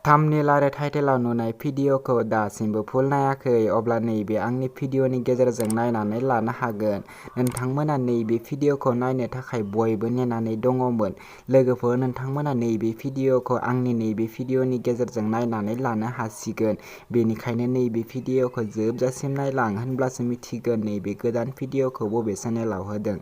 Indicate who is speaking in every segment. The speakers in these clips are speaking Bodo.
Speaker 1: थाम्बनेल आरो टाइटेलाव नुनाय भिडिअ'खौ दासिमबो फुल नायाखै अब्ला नैबे आंनि भिडिअ'नि गेजेरजों नायनानै लानो हागोन। नोंथांमोना नैबे भिडिअ'खौ नायनो थाखाय बयबो नेनानै दङमोन। लोगोफोर, नोंथांमोना नैबे भिडिअ'खौ आंनि नैबे भिडिअ'नि गेजेरजों नायनानै लानो हासिगोन। बेनिखायनो नैबे भिडिअ'खौ जोबजासिम नायलां, होनब्लासो मिथिगोन नैबे गोदान भिडिअ'खौ बबे चेनेलाव होदों।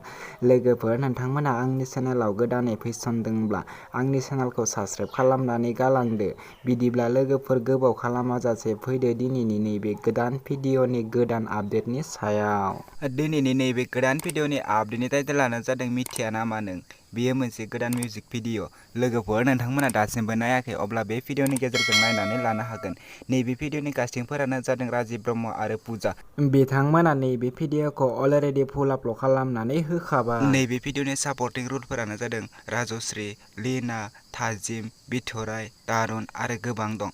Speaker 1: लोगोफोर, नोंथांमोना आंनि चेनेलाव गोदानै फैसनदोंब्ला आंनि चेनेलखौ साबस्क्राइब खालामनानै गालांदो। बिदिब्ला लोगोफोर, गोबाव खालामाजासे फैदो दिनैनि नैबे गोदान भिडिअ'नि गोदान आपडेटनि सायाव। दिनैनि नैबे गोदान भिडिअ'नि आपडेटनि टाइटेलानो जादों मिथिया नामा नों? बेयो मोनसे गोदान मिउजिक भिडिअ'। लोगोफोर, नोंथांमोना दासिमबो नायाखै अब्ला बे भिडिअ'नि गेजेरजों नायनानै लानो हागोन। नैबे भिडिअ'नि कास्टिंफोरानो जादों राजिब ब्रह्म आरो पुजा। बिथांमोना नैबे भिडिअ'खौ अलरेडि फुल आपल'ड खालामनानै होखाबाय। नैबे भिडिअ'नि सापर्टिं रलफोरानो जादों राजश्री, लीना, थाजिम, बिथराइ, तारुन आरो गोबां दं।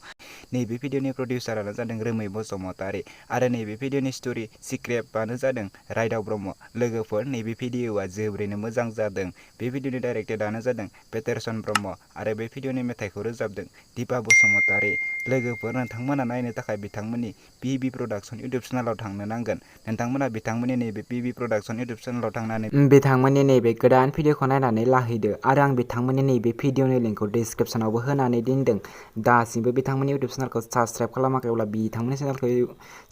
Speaker 1: नैबे भिडिअ'नि प्रडिउसारानो जादों रोमै बसुमतारी आरो नैबे भिडिअ'नि स्ट'रि स्क्रिप्टआनो जादों राइदाव ब्रह्म। लोगोफोर, नैबे भिडिअ'आ जोबोरैनो मोजां जादों। बे भिडिअ'नि डाइरेक्टरआनो जादों पेटारसन ब्रह्म आरो बे भिडिअ'नि मेथाइखौ रोजाबदों दिपा बसुमतारी। लोगोफोर, नोंथांमोना नायनो थाखाय बिथांमोननि पिबि प्रडाक्सन इउटुब चेनेलाव थांनो नांगोन। नोंथांमोना बिथांमोननि नैबे पिबि प्रडाक्सन इउटुब चेनेलाव थांनानै बिथांमोननि नैबे गोदान भिडिअ'खौ नायनानै लाहैदो आरो आं बिथांमोननि नैबे भिडिअ'नि लिंकखौ डिसक्रिप्शनावबो होनानै दोनदों। दासिमबो बिथांमोननि इउटुब चेनेलखौ साबस्क्राइब खालामाखैब्ला बिथांमोननि चेनेलखौ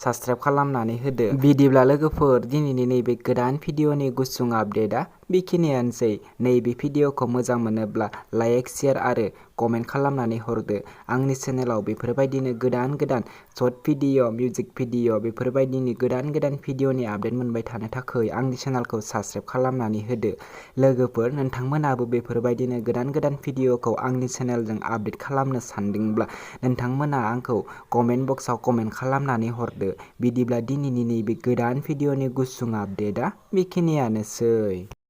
Speaker 1: साबस्क्राइब खालामनानै होदो। बिदिब्ला लोगोफोर, दिनैनि नैबे गोदान भिडिअ'नि गुसुं आपडेटआ बेखिनियानोसै। नैबे भिडिअ'खौ मोजां मोनोब्ला लाइक, शेयार आरो कमेन्ट खालामनानै हरदो। आंनि चेनेलाव बेफोरबायदिनो गोदान गोदान शर्ट भिडिअ', मिउजिक भिडिअ' बेफोरबायदिनि गोदान गोदान भिडिअ'नि आपडेट मोनबाय थानो थाखाय आंनि चेनेलखौ साबस्क्राइब खालामनानै होदो। लोगोफोर, नोंथांमोनाबो बेफोरबायदिनो गोदान गोदान भिडिअ'खौ आंनि चेनेलजों आपडेट खालामनो सानदोंब्ला नोंथांमोना आंखौ कमेन्ट बक्सआव कमेन्ट खालामनानै हरदो। बिदिब्ला दिनैनि नैबे गोदान भिडिअ'नि गुसुं आपडेटआ बेखिनियानोसै।